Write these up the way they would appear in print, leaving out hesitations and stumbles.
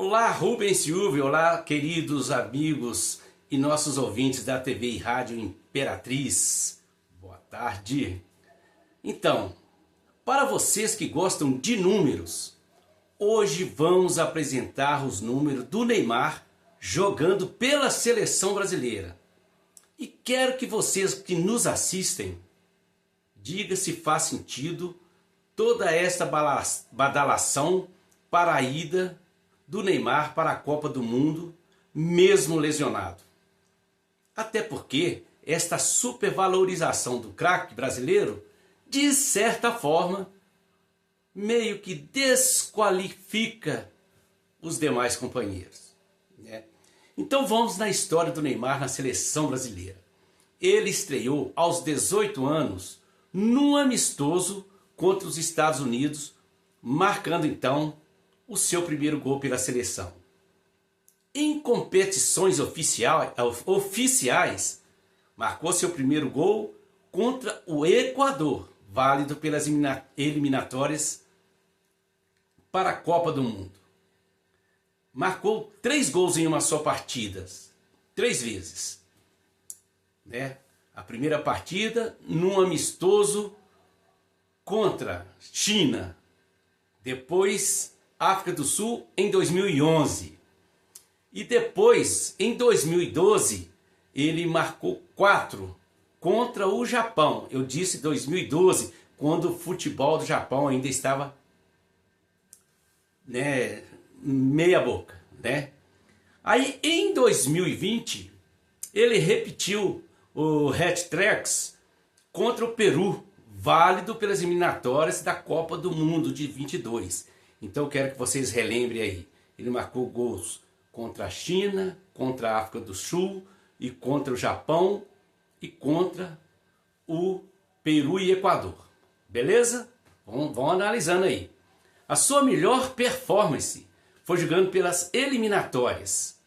Olá, Rubens Silvio, olá, queridos amigos e nossos ouvintes da TV e Rádio Imperatriz. Boa tarde. Então, para vocês que gostam de números, hoje vamos apresentar os números do Neymar jogando pela seleção brasileira. E quero que vocês que nos assistem digam se faz sentido toda esta badalação para a ida do Neymar para a Copa do Mundo, mesmo lesionado. Até porque esta supervalorização do craque brasileiro, de certa forma, meio que desqualifica os demais companheiros, né? Então vamos na história do Neymar na seleção brasileira. Ele estreou aos 18 anos num amistoso contra os Estados Unidos, marcando então o seu primeiro gol pela seleção. Em competições oficiais, marcou seu primeiro gol contra o Equador, válido pelas eliminatórias para a Copa do Mundo. Marcou 3 gols em uma só partida, 3 vezes, né? A primeira partida num amistoso contra China, depois África do Sul em 2011 e depois em 2012 ele marcou 4 contra o Japão. Eu disse 2012 quando o futebol do Japão ainda estava, né, meia boca, né? Aí em 2020 ele repetiu o hat-tricks contra o Peru, válido pelas eliminatórias da Copa do Mundo de 22. Então eu quero que vocês relembrem aí. Ele marcou gols contra a China, contra a África do Sul, e contra o Japão, e contra o Peru e Equador. Beleza? Vamos analisando aí. A sua melhor performance foi jogando pelas eliminatórias,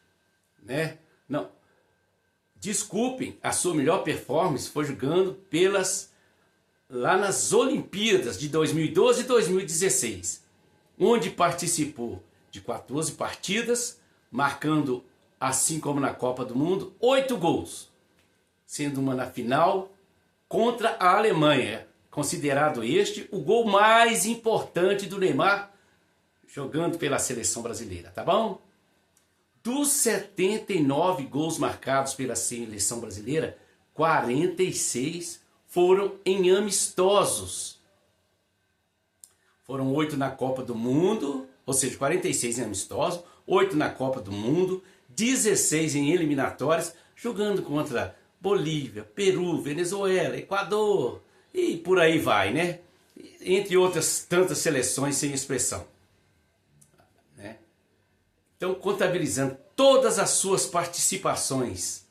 né? Não, desculpem, a sua melhor performance foi jogando lá nas Olimpíadas de 2012 e 2016. Onde participou de 14 partidas, marcando, assim como na Copa do Mundo, 8 gols, sendo uma na final contra a Alemanha, considerado este o gol mais importante do Neymar jogando pela seleção brasileira, tá bom? Dos 79 gols marcados pela seleção brasileira, 46 foram em amistosos. Foram 8 na Copa do Mundo, ou seja, 46 em amistoso, 8 na Copa do Mundo, 16 em eliminatórias, jogando contra Bolívia, Peru, Venezuela, Equador e por aí vai, né? Entre outras tantas seleções sem expressão, né? Então, contabilizando todas as suas participações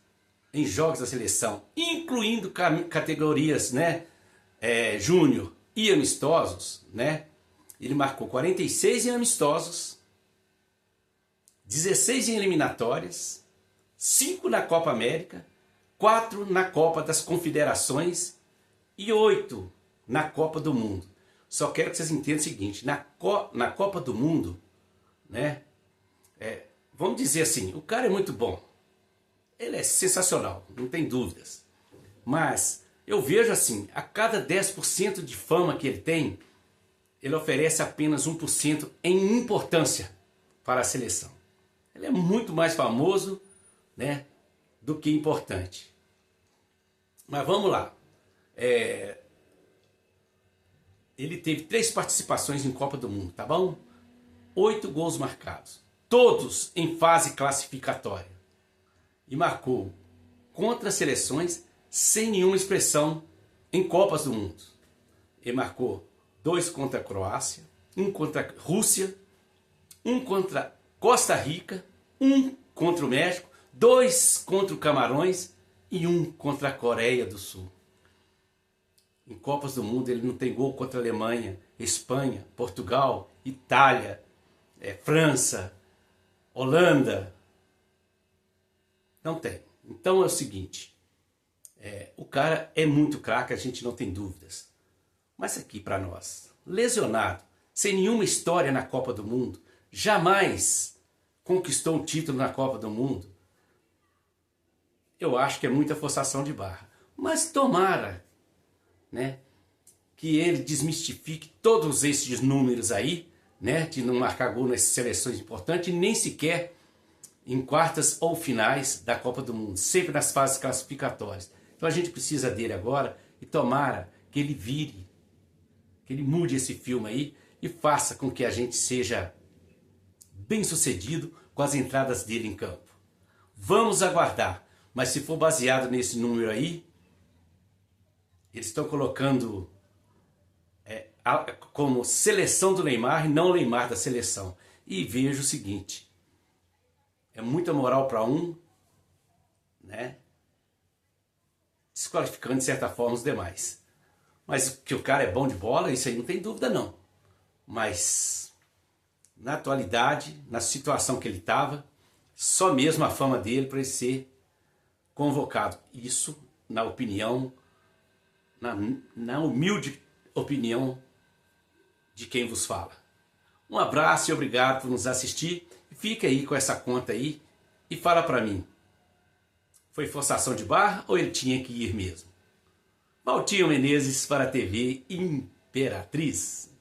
em jogos da seleção, incluindo categorias, né, júnior e amistosos, né? Ele marcou 46 em amistosos, 16 em eliminatórias, 5 na Copa América, 4 na Copa das Confederações e 8 na Copa do Mundo. Só quero que vocês entendam o seguinte, na Copa do Mundo, né, vamos dizer assim, o cara é muito bom, ele é sensacional, não tem dúvidas. Mas eu vejo assim, a cada 10% de fama que ele tem, ele oferece apenas 1% em importância para a seleção. Ele é muito mais famoso, né, do que importante. Mas vamos lá. Ele teve 3 participações em Copa do Mundo, tá bom? 8 gols marcados, todos em fase classificatória. E marcou contra seleções sem nenhuma expressão em Copas do Mundo. Ele marcou 2 contra a Croácia, 1 contra a Rússia, 1 contra Costa Rica, 1 contra o México, 2 contra o Camarões e 1 contra a Coreia do Sul. Em Copas do Mundo ele não tem gol contra a Alemanha, Espanha, Portugal, Itália, França, Holanda. Não tem. Então é o seguinte, o cara é muito craque, a gente não tem dúvidas. Mas aqui para nós, lesionado, sem nenhuma história na Copa do Mundo, jamais conquistou um título na Copa do Mundo, eu acho que é muita forçação de barra. Mas tomara, né, que ele desmistifique todos esses números aí, né, de não marcar gol nas seleções importantes, nem sequer em quartas ou finais da Copa do Mundo, sempre nas fases classificatórias. Então a gente precisa dele agora e tomara que ele vire, que ele mude esse filme aí e faça com que a gente seja bem sucedido com as entradas dele em campo. Vamos aguardar, mas se for baseado nesse número aí, eles estão colocando como seleção do Neymar e não Neymar da seleção. E vejo o seguinte, é muita moral para um, né, desqualificando de certa forma os demais. Mas que o cara é bom de bola, isso aí não tem dúvida não. Mas na atualidade, na situação que ele estava, só mesmo a fama dele para ele ser convocado. Isso, na opinião, na humilde opinião de quem vos fala. Um abraço e obrigado por nos assistir. Fica aí com essa conta aí e fala para mim. Foi forçação de barra ou ele tinha que ir mesmo? Valtinho Menezes para a TV Imperatriz.